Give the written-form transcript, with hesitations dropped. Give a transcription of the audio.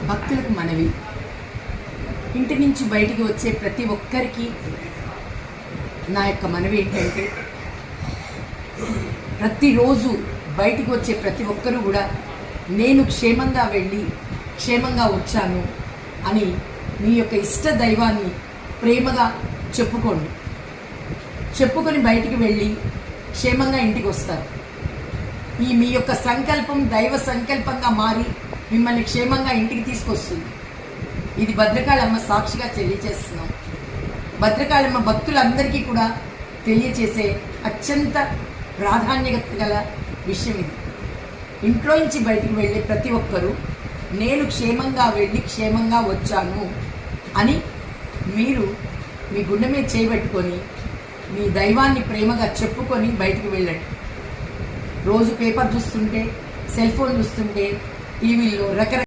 భక్తులకు మనవి, ఇంటి నుంచి బయటికి వచ్చే ప్రతి ఒక్కరికి నా యొక్క మనవి ఏంటంటే, ప్రతిరోజు బయటికి వచ్చే ప్రతి ఒక్కరూ కూడా నేను క్షేమంగా వెళ్ళి క్షేమంగా వచ్చాను అని మీ యొక్క ఇష్ట దైవాన్ని ప్రేమగా చెప్పుకొని బయటికి వెళ్ళి క్షేమంగా ఇంటికి వస్తారు. ఈ మీ యొక్క సంకల్పం దైవ సంకల్పంగా మారి మిమ్మల్ని క్షేమంగా ఇంటికి తీసుకొస్తుంది. ఇది భద్రకాళమ్మ సాక్షిగా తెలియజేస్తున్నాం. భద్రకాళమ్మ భక్తులందరికీ కూడా తెలియచేసే అత్యంత ప్రాధాన్యత గల విషయం ఇది. ఇంట్లో నుంచి బయటికి వెళ్ళే ప్రతి ఒక్కరూ నేను క్షేమంగా వెళ్ళి క్షేమంగా వచ్చాను అని మీరు మీ గుండె మీద చేయబెట్టుకొని మీ దైవాన్ని ప్రేమగా చెప్పుకొని బయటికి వెళ్ళండి. రోజు పేపర్ చూస్తుంటే, సెల్ ఫోన్ చూస్తుంటే, టీవీల్లో రకరకాల